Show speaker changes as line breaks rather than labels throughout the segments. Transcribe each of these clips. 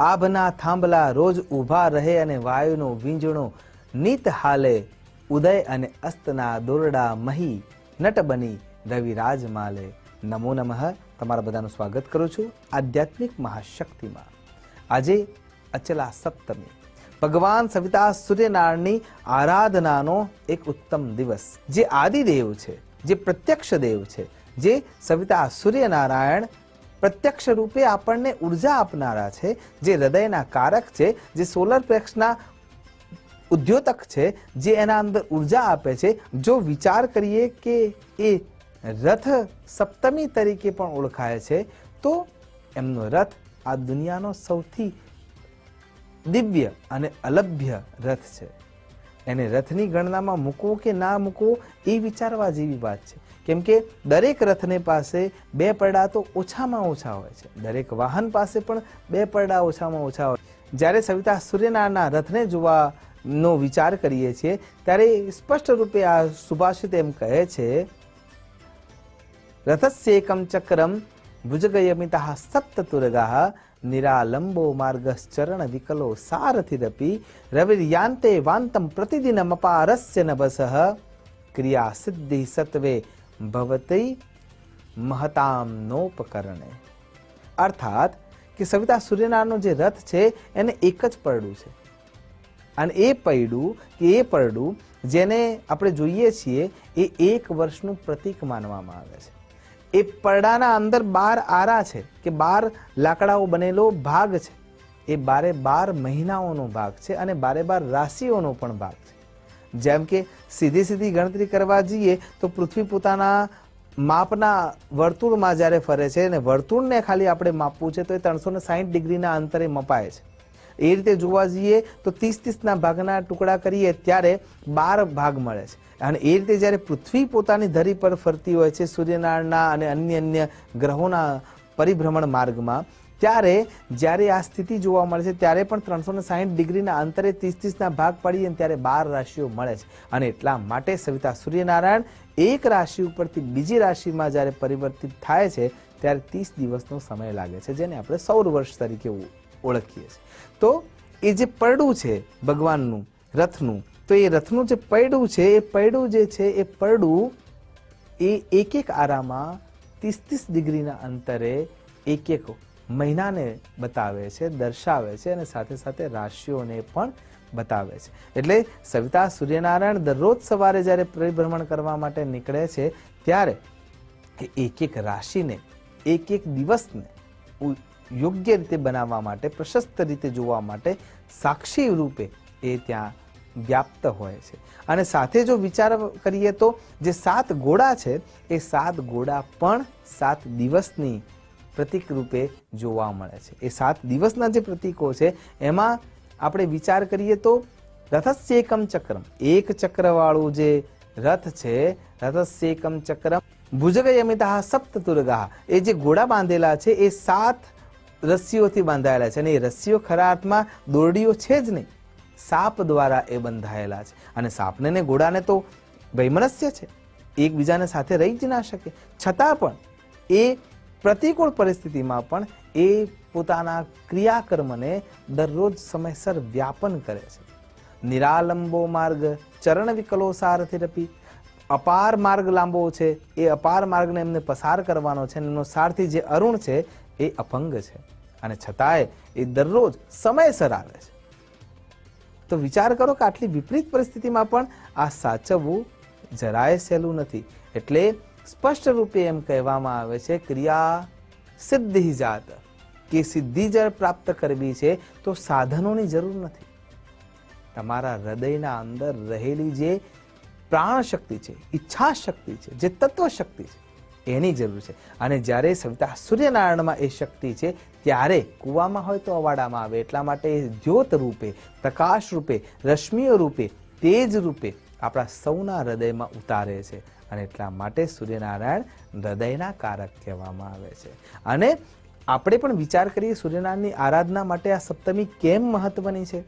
આભના થાંભલા રોજ ઊભા રહે અને વાયુનો વીંજણો નીત હાલે. ઉદય અને અસ્તના દોરડા મહી નટ બની રવિરાજ માલે. નમો નમઃ. તમારા બધાનું સ્વાગત કરું છું આધ્યાત્મિક મહાશક્તિમાં. આજે અચલા સપ્તમી, ભગવાન સવિતા સૂર્યનારાયણની આરાધનાનો એક ઉત્તમ દિવસ. જે આદિદેવ છે, જે પ્રત્યક્ષ દેવ છે, જે સવિતા સૂર્યનારાયણ પ્રત્યક્ષ રૂપે આપણને ઉર્જા આપનારા છે, જે હૃદયના કારક છે, જે સોલર પ્લેક્સના ઉદ્યોતક છે, જે એના અંદર ઉર્જા આપે છે. જો વિચાર કરીએ કે એ રથ સપ્તમી તરીકે પણ ઓળખાય છે, તો એમનો રથ આ દુનિયાનો સૌથી દિવ્ય અને અલભ્ય રથ છે. એને રથની ગણનામાં મૂકવો કે ના મૂકવો એ વિચારવા જેવી વાત છે. કેમ કે દરેક રથને પાસે બે પડડા તો ઓછામાં ઓછા હોય છે. દરેક વાહન પાસે પણ બે પડડા ઓછામાં ઓછા હોય. જ્યારે સવિતા સૂર્યનારાયણના રથને જોવાનો વિચાર કરીએ છીએ ત્યારે સ્પષ્ટ રૂપે આ સુભાષિત એમ કહે છે, રથસ્યેકમ ચક્રમ ભુજગયમિતઃ સપ્તતુરગાઃ નિરાલંબો માર્ગશ્ચરણ વિકલો સારથિરપી રવિર્યાન્તે વાંતમ પ્રતિદિનમપારસ્ય નભસઃ ક્રિયા સિદ્ધિ સત્વે ભવતી મહતામ નોપકરણે. અર્થાત કે સવિતા સૂર્યનારાયણનો જે રથ છે એને એક જ પડડું છે, અને એ પૈડું કે એ પડડું જેને આપણે જોઈએ છીએ એ એક વર્ષનું પ્રતીક માનવામાં આવે છે. એ પડડાના અંદર 12 આરા છે કે 12 લાકડાઓ બનેલો ભાગ છે. એ 12 મહિનાઓનો ભાગ છે અને 12 રાશિઓનો પણ ભાગ છે. જેમ કે સીધી ગણતરી કરવા જઈએ તો પૃથ્વી પોતાના માપના વર્તુળમાં જ્યારે ફરે છે અને વર્તુળને ખાલી આપણે માપવું છે તો એ 360 ડિગ્રીના અંતરે મપાય છે. એ રીતે જોવા જઈએ તો 30-30ના ભાગના ટુકડા કરીએ ત્યારે 12 ભાગ મળે છે. અને એ રીતે જ્યારે પૃથ્વી પોતાની ધરી પર ફરતી હોય છે સૂર્યનારાયણના અને અન્ય ગ્રહોના પરિભ્રમણ માર્ગમાં, ત્યારે જ્યારે આ સ્થિતિ જોવા મળે છે ત્યારે પણ 360 ડિગ્રીના અંતરે 30-30ના ભાગ પડીએ ત્યારે 12 રાશિઓ મળે છે. અને એટલા માટે સવિતા સૂર્યનારાયણ એક રાશિ ઉપરથી બીજી રાશિમાં જ્યારે પરિવર્તિત થાય છે ત્યારે 30 દિવસનો સમય લાગે છે, જેને આપણે સૌર વર્ષ તરીકે ઓળખીએ છીએ. તો એ જે પડડું છે ભગવાનનું રથનું, તો એ રથનું જે પૈડું છે એ પૈડું જે છે એ પડડું એ એક આરામાં 30-30 ડિગ્રીના અંતરે એક મહિનાને બતાવે છે, દર્શાવે છે અને સાથે સાથે રાશિઓને પણ બતાવે છે. એટલે સવિતા સૂર્યનારાયણ દરરોજ સવારે જ્યારે પરિભ્રમણ કરવા માટે નીકળે છે ત્યારે એક રાશિને એક દિવસને યોગ્ય રીતે બનાવવા માટે, પ્રશસ્ત રીતે જોવા માટે સાક્ષી રૂપે એ ત્યાં વ્યાપ્ત હોય છે. અને સાથે જો વિચાર કરીએ તો જે 7 ઘોડા છે એ 7 ઘોડા પણ 7 દિવસની પ્રતીક રૂપે જોવા મળે છે. એ 7 દિવસના જે પ્રતીકો છે એમાં આપણે વિચાર કરીએ તો રથસ્યેકમ ચક્રમ, એક ચક્રવાળું જે રથ છે, રથસ્યેકમ ચક્રમ ભુજગયમિતઃ સપ્તતુરગાઃ, એ જે ઘોડા બાંધેલા છે એ 7 રસ્સીઓથી બાંધાયેલા છે. અને એ રસ્સીઓ ખરા અર્થમાં દોરડીઓ છે જ નહીં, સાપ દ્વારા એ બંધાયેલા છે. અને સાપને ને ઘોડાને તો વૈમનસ્ય છે, એકબીજાને સાથે રહી જ ના શકે. છતાં પણ એ પ્રતિકૂળ પરિસ્થિતિમાં પણ એ પોતાના ક્રિયાકર્મને દરરોજ સમયસર વ્યાપન કરે છે. નિરાલંબો માર્ગ ચરણ વિકલો સારથિરપી, અપાર માર્ગ લાંબો છે, એ અપાર માર્ગને એમને પસાર કરવાનો છે. એમનો સારથી જે અરુણ છે એ અપંગ છે, અને છતાંય એ દરરોજ સમયસર આવે છે. તો વિચાર કરો કે આટલી વિપરીત પરિસ્થિતિમાં પણ આ સાચવવું જરાય સહેલું નથી. એટલે સ્પષ્ટ રૂપે એમ કહેવામાં આવે છે, ક્રિયા સિદ્ધિ જાત, કે સિદ્ધિ જ્યારે પ્રાપ્ત કરવી છે તો સાધનોની જરૂર નથી. તમારા હૃદયના અંદર રહેલી જે પ્રાણ શક્તિ છે, ઈચ્છા શક્તિ છે, જે તત્વ શક્તિ છે એની જરૂર છે. અને જ્યારે સવિતા સૂર્યનારાયણમાં એ શક્તિ છે ત્યારે કૂવામાં હોય તો અવાડામાં આવે. એટલા માટે જ્યોત રૂપે, પ્રકાશ રૂપે, રશ્મિઓ રૂપે, તેજ રૂપે આપણા સૌના હૃદયમાં ઉતારે છે. અને એટલા માટે સૂર્યનારાયણ હૃદયના કારક કહેવામાં આવે છે. અને આપણે પણ વિચાર કરીએ સૂર્યનારાયણની આરાધના માટે આ સપ્તમી કેમ મહત્વની છે.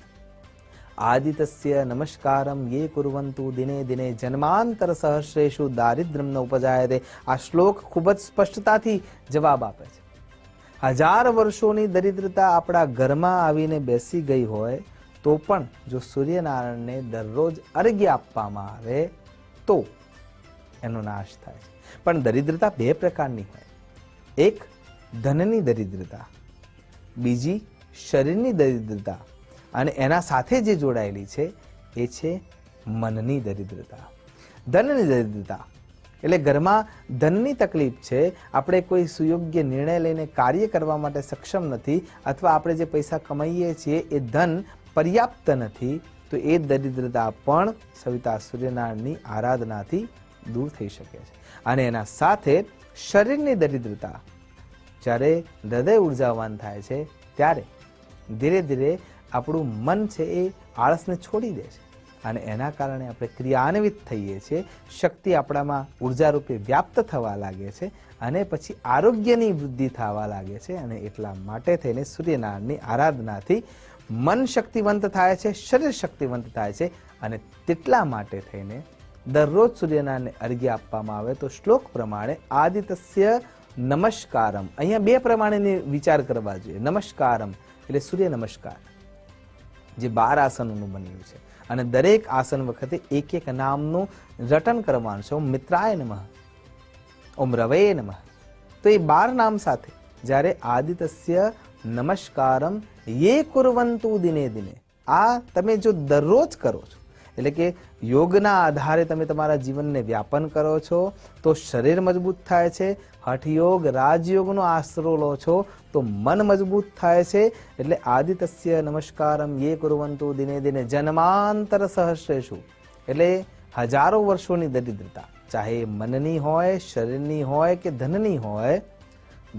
આદિત્ય નમસ્કારમ યે કુર્વંતુ દિને દિને જન્માંતર સહસ્રેષુ દારિદ્ર્યમ ન ઉપજાયતે. આ શ્લોક ખૂબ જ સ્પષ્ટતાથી જવાબ આપે છે. 1000 વર્ષોની દરિદ્રતા આપણા ઘરમાં આવીને બેસી ગઈ હોય તો પણ જો સૂર્યનારાયણને દરરોજ અર્ઘ્ય આપવામાં આવે તો એનો નાશ થાય છે. પણ દરિદ્રતા બે પ્રકારની હોય. એક ધનની દરિદ્રતા, બીજી શરીરની દરિદ્રતા, અને એના સાથે જે જોડાયેલી છે એ છે મનની દરિદ્રતા. ધનની દરિદ્રતા એટલે ઘરમાં ધનની તકલીફ છે, આપણે કોઈ સુયોગ્ય નિર્ણય લઈને કાર્ય કરવા માટે સક્ષમ નથી, અથવા આપણે જે પૈસા કમાઈએ છીએ એ ધન પર્યાપ્ત નથી, તો એ દરિદ્રતા પણ સવિતા સૂર્યનારાયણની આરાધનાથી દૂર થઈ શકે છે. અને એના સાથે શરીરની દરિદ્રતા, જ્યારે હૃદય ઉર્જાવાન થાય છે ત્યારે ધીરે ધીરે આપણું મન છે એ આળસને છોડી દે છે, અને એના કારણે આપણે ક્રિયાન્વિત થઈએ છીએ, શક્તિ આપણામાં ઉર્જા રૂપે વ્યાપ્ત થવા લાગે છે, અને પછી આરોગ્યની વૃદ્ધિ થવા લાગે છે. અને એટલા માટે થઈને સૂર્યનારાયણની આરાધનાથી મન શક્તિવંત થાય છે, શરીર શક્તિવંત થાય છે. અને તેટલા માટે થઈને દરરોજ સૂર્યનારાયણને અર્ઘ્ય આપવામાં આવે તો શ્લોક પ્રમાણે આદિત્ય નમસ્કારમ, અહીંયા બે પ્રમાણેની વિચાર કરવા જોઈએ. નમસ્કારમ એટલે સૂર્ય નમસ્કાર, જે 12 આસનોનું બન્યું છે, અને દરેક આસન વખતે એક એક નામનું રટન કરવાનું છે. ઓમ મિત્રાય નમઃ, ઓમ રવે નમઃ. તો એ 12 નામ સાથે જ્યારે આદિત્ય નમસ્કારમ યે કુર્વંતુ દિને દિને, આ તમે જો દરરોજ કરો છો, એટલે કે યોગના આધારે તમે તમારા જીવનને વ્યાપન કરો છો તો શરીર મજબૂત થાય છે. હઠયોગ રાજયોગનો આશરો લો છો તો મન મજબૂત થાય છે. એટલે આદિત્ય નમસ્કારમ યે કુર્વંતુ દિને દિને જન્માંતર સહસ્રેષુ, એટલે હજારો વર્ષોની દરિદ્રતા, ચાહે મનની હોય, શરીરની હોય કે ધનની હોય,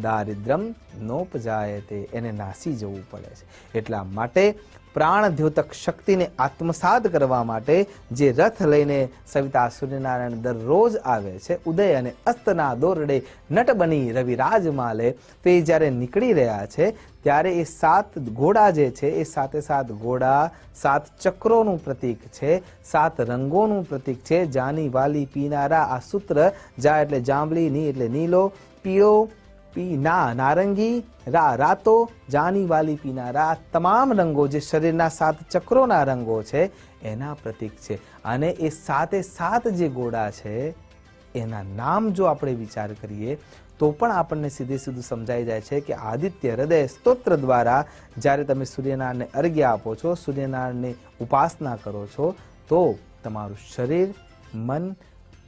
દારિદ્રમ નોપજાયતે, એને નાસી જવું પડે છે. એટલા માટે પ્રાણદ્યોતક શક્તિને આત્મસાત કરવા માટે જે રથ લઈને સવિતા સૂર્યનારાયણ દરરોજ આવે છે, ઉદય અને અસ્તના દોરડે નટ બની રવિ રાજમાલે, તે જ્યારે નીકળી રહ્યા છે ત્યારે એ 7 ઘોડા જે છે એ 7 ઘોડા 7 ચક્રોનું પ્રતીક છે, 7 રંગોનું પ્રતીક છે. જાની વાલી પીનારા, આ સૂત્ર જા એટલે જાંબલી, ની એટલે નીલો, પીળો પીના નારંગી, રા રાતો, જાની વાલી પીનારા, તમામ રંગો જે શરીરના 7 ચક્રોના રંગો છે એના પ્રતીક છે. અને એ 7 જે ઘોડા છે એના નામ જો આપણે વિચાર કરીએ તો પણ આપણને સીધે સીધું સમજાઈ જાય છે કે આદિત્ય હૃદય સ્તોત્ર દ્વારા જ્યારે તમે સૂર્યનારાયણને અર્ઘ્ય આપો છો, સૂર્યનારાયણની ઉપાસના કરો છો, તો તમારું શરીર, મન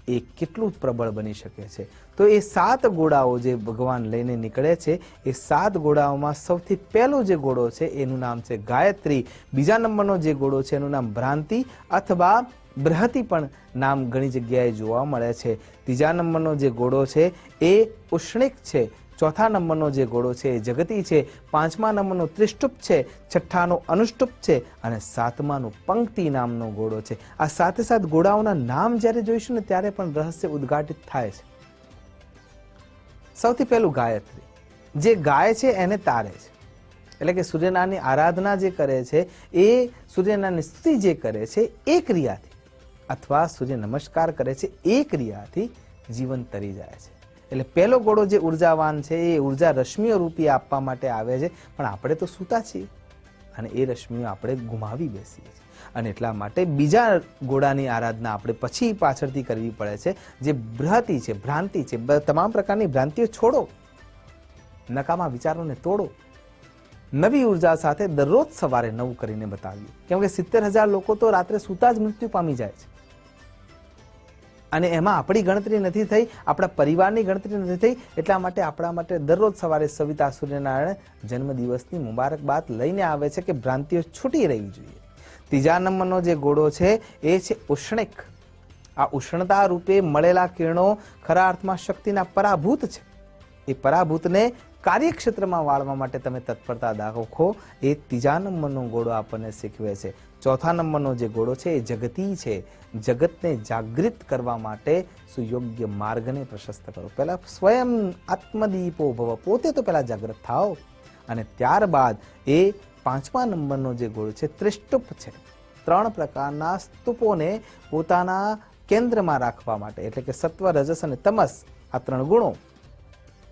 એ કેટલું પ્રબળ બની શકે છે. તો એ 7 ઘોડાઓ જે ભગવાન લઈને નીકળે છે, એ 7 ઘોડાઓમાં સૌથી પહેલો જે ઘોડો છે એનું નામ છે ગાયત્રી. બીજા નંબરનો જે ઘોડો છે એનું નામ ભ્રાંતિ અથવા બૃહતિ પણ નામ ઘણી જગ્યાએ જોવા મળે છે. ત્રીજા નંબરનો જે ઘોડો છે એ ઉષ્ણિક છે. ચોથા નંબરનો જે ઘોડો છે એ જગતી છે. 5મા નંબરનો ત્રિષ્ટુપ છે. 6ઠાનો અનુષ્ટુપ છે. અને 7માનો પંક્તિ નામનો ઘોડો છે. આ 7 ઘોડાઓના નામ જ્યારે જોઈશું ને ત્યારે પણ રહસ્ય ઉદ્ઘાટિત થાય છે. સૌથી પહેલું ગાયત્રી, જે ગાય છે એને તારે છે, એટલે કે સૂર્યનારાયણની આરાધના જે કરે છે, એ સૂર્યનારાયણની સ્તુતિ જે કરે છે એ ક્રિયાથી, અથવા સૂર્ય નમસ્કાર કરે છે એ ક્રિયાથી જીવન તરી જાય છે. એટલે પહેલો ઘોડો જે ઉર્જાવાન છે એ ઉર્જા રશ્મિઓ રૂપી આપવા માટે આવે છે, પણ આપણે તો સૂતા છીએ અને એ રશ્મિઓ આપણે ગુમાવી બેસીએ છીએ. અને એટલા માટે બીજા ઘોડાની આરાધના આપણે પછી પાછળથી કરવી પડે છે, જે બૃહતિ છે, ભ્રાંતિ છે. તમામ પ્રકારની ભ્રાંતિઓ છોડો, નકામા વિચારોને તોડો, નવી ઉર્જા સાથે દરરોજ સવારે નવું કરીને બતાવ્યું. કેમ કે 70,000 લોકો તો રાત્રે સૂતા જ મૃત્યુ પામી જાય છે, અને એમાં આપણી ગણતરી નથી થઈ, આપણા પરિવારની ગણતરી નથી થઈ. એટલા માટે આપણા માટે દરરોજ સવારે સવિતા સૂર્યનારાયણ જન્મદિવસની મુબારકબાદ લઈને આવે છે કે ભ્રાંતિઓ છૂટી રહેવી જોઈએ. ત્રીજા નંબરનો જે ઘોડો છે એ છે ઉષ્ણિક. આ ઉષ્ણતા રૂપે મળેલા કિરણો ખરા અર્થમાં શક્તિના પરાભૂત છે. એ પરાભૂતને કાર્યક્ષેત્રમાં વાળવા માટે તમે તત્પરતા દાખવો, એ ત્રીજા નંબરનો ઘોડો આપણને શીખવે છે. ચોથા નંબરનો જે ઘોડો છે એ જગતી છે. જગતને જાગૃત કરવા માટે સુયોગ્ય માર્ગને પ્રશસ્ત કરો. પહેલા સ્વયં આત્મદીપો ભવ, પોતે તો પહેલા જાગૃત થાઓ, અને ત્યારબાદ એ 5મા નંબરનો જે ઘોડો છે ત્રિષ્ટુપ છે. 3 પ્રકારના સ્તુપોને પોતાના કેન્દ્રમાં રાખવા માટે, એટલે કે સત્વ, રજસ અને તમસ, આ 3 ગુણો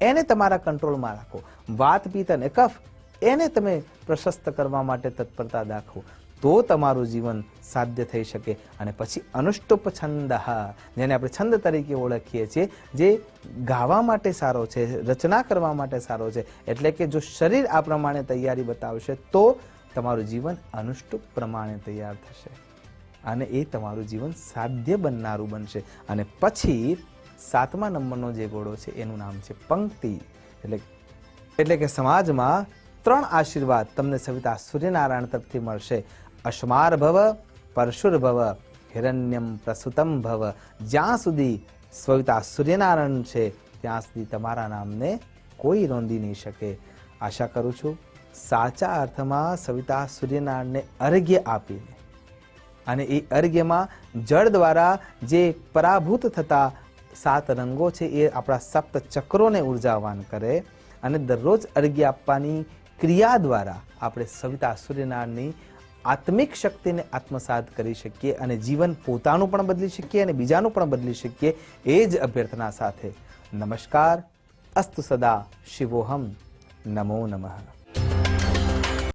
એને તમારા કંટ્રોલમાં રાખો. વાત, પિત્ત અને કફ એને તમે પ્રશસ્ત કરવા માટે તત્પરતા દાખવો, તો તમારું જીવન સાધ્ય થઈ શકે. અને પછી અનુષ્ટુપ છંદ, જેને આપણે છંદ તરીકે ઓળખીએ છીએ, જે ગાવા માટે સારો છે, રચના કરવા માટે સારો છે. એટલે કે જો શરીર આ પ્રમાણે તૈયારી બતાવશે તો તમારું જીવન અનુષ્ટુપ પ્રમાણે તૈયાર થશે અને એ તમારું જીવન સાધ્ય બનનારું બનશે. અને પછી 7મા નંબરનો જે ઘોડો છે એનું નામ છે પંક્તિ. એટલે કે સમાજમાં 3 આશીર્વાદ તમને સવિતા સૂર્યનારાયણ તરફથી મળશે. અશ્માર ભવ, પરશુર ભવ, હિરણ્યમ પ્રસુતમ ભવ. જ્યાં સુધી સવિતા સૂર્યનારાયણ છે ત્યાં સુધી તમારા નામને કોઈ રોંદી નહીં શકે. આશા કરું છું સાચા અર્થમાં સવિતા સૂર્યનારાયણને અર્ઘ્ય આપીને અને એ અર્ઘ્યમાં જળ દ્વારા જે પરાભૂત થતા 7 રંગો છે એ આપણા 7 ચક્રોને ઉર્જાવાન કરે અને દરરોજ અર્ઘ્ય આપવાની ક્રિયા દ્વારા આપણે સવિતા સૂર્યનારાયણની આત્મિક શક્તિને આત્મસાત કરી શકીએ અને જીવન પોતાનું પણ બદલી શકીએ અને બીજાનું પણ બદલી શકીએ. એ જ અભ્યર્થના સાથે નમસ્કાર. અસ્તુ સદા શિવોહમ. નમો નમઃ.